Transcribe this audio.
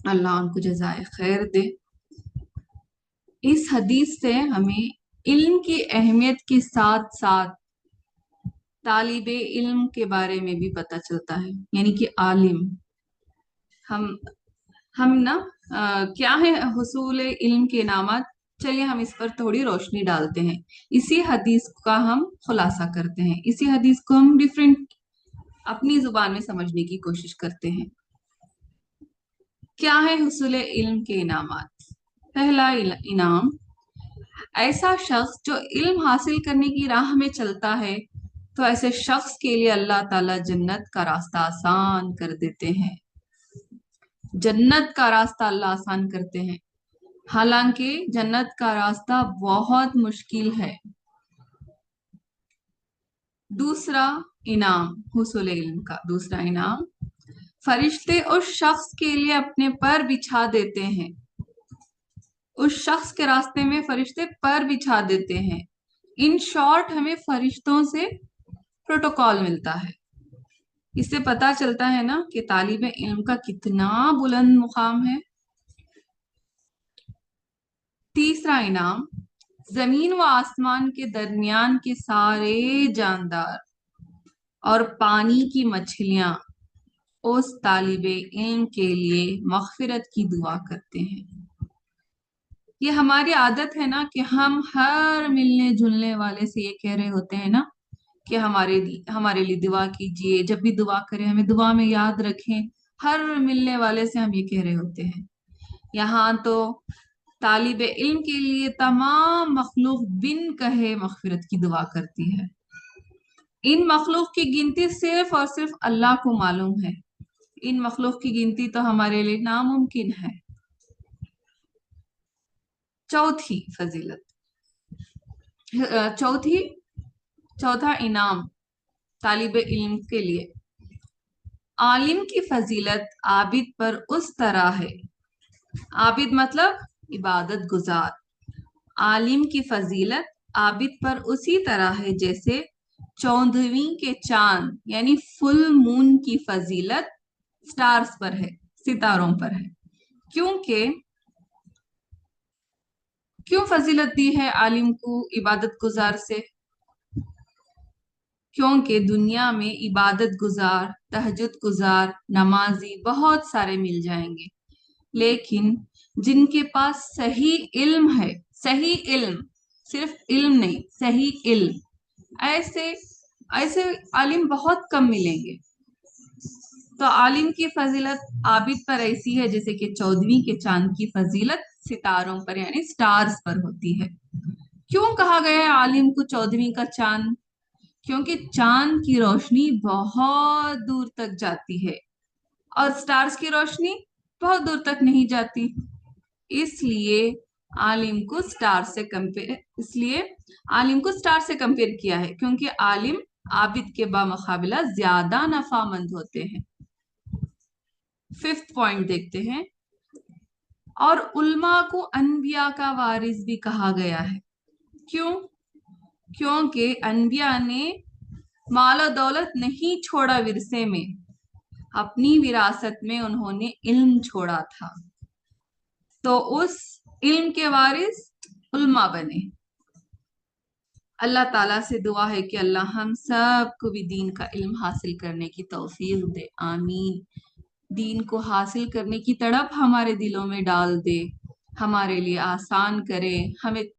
अल्लाह उनको जज़ाए खैर दे। इस हदीस से हमें इल्म की अहमियत के साथ साथ तालिबे इल्म के बारे में भी पता चलता है, यानी कि आलिम। हम हम ना क्या है हुसूल इल्म के इनामात। चलिए हम इस पर थोड़ी रोशनी डालते हैं। इसी हदीस का हम खुलासा करते हैं, इसी हदीस को हम डिफरेंट अपनी जुबान में समझने की कोशिश करते हैं। क्या है हुसूल इल्म के इनामात? पहला इनाम, ऐसा शख्स जो इल्म हासिल करने की राह में चलता है तो ऐसे शख्स के लिए अल्लाह ताला जन्नत का रास्ता आसान कर देते हैं। जन्नत का रास्ता अल्लाह आसान करते हैं, हालांकि जन्नत का रास्ता बहुत मुश्किल है। दूसरा इनाम, हुसूल इल्म का दूसरा इनाम, फरिश्ते उस शख्स के लिए अपने पर बिछा देते हैं। उस शख्स के रास्ते में फरिश्ते पर बिछा देते हैं। इन शॉर्ट हमें फरिश्तों से प्रोटोकॉल मिलता है। इससे पता चलता है ना कि तालिब इल्म का कितना बुलंद मुकाम है। तीसरा इनाम, जमीन व आसमान के दरमियान के सारे जानदार और पानी की मछलियां उस तालिबे इल्म के लिए मगफिरत की दुआ करते हैं। ये हमारी आदत है ना कि हम हर मिलने जुलने वाले से ये कह रहे होते हैं ना कि हमारे लिए दुआ कीजिए, जब भी दुआ करें हमें दुआ में याद रखें। हर मिलने वाले से हम ये कह रहे होते हैं। यहाँ तो तालिबे इल्म के लिए तमाम मखलूक बिन कहे मगफिरत की दुआ करती है। इन मखलूक की गिनती सिर्फ और सिर्फ अल्लाह को मालूम है। इन मखलूक की गिनती तो हमारे लिए नामुमकिन है। चौथी फजीलत, चौथी चौथा इनाम तालिब इल्म के लिए, आलिम की फजीलत आबिद पर उस तरह है। आबिद मतलब इबादत गुजार। आलिम की फजीलत आबिद पर उसी तरह है जैसे चौदहवीं के चांद यानी फुल मून की फजीलत स्टार्स पर है, सितारों पर है। क्योंकि क्यों फजीलत दी है आलिम को इबादत गुजार से? क्योंकि दुनिया में इबादत गुजार, तहज्जुद गुजार, नमाजी बहुत सारे मिल जाएंगे, लेकिन जिनके पास सही इल्म है, सही इल्म, सिर्फ इल्म नहीं, सही इल्म, ऐसे ऐसे आलिम बहुत कम मिलेंगे। तो आलिम की फजीलत आबिद पर ऐसी है जैसे कि चौदहवीं के चांद की फजीलत सितारों पर यानी स्टार्स पर होती है। क्यों कहा गया है आलिम को चौदहवीं का चांद? क्योंकि चांद की रोशनी बहुत दूर तक जाती है और स्टार्स की रोशनी बहुत दूर तक नहीं जाती। इसलिए आलिम को स्टार से कंपेयर किया है, क्योंकि आलिम आबिद के बामुकाबिला ज्यादा नफामंद होते हैं। फिफ्थ पॉइंट देखते हैं, और उल्मा को अनबिया का वारिस भी कहा गया है। क्यों? क्योंकि अनबिया ने माल दौलत नहीं छोड़ा विरसे में, अपनी विरासत में उन्होंने इल्म छोड़ा था। तो उस इल्म के वारिस उल्मा बने। अल्लाह ताला से दुआ है कि अल्लाह हम सब को भी दीन का इल्म हासिल करने की तौफीक दे, आमीन। दीन को हासिल करने की तड़प हमारे दिलों में डाल दे, हमारे लिए आसान करे, हमें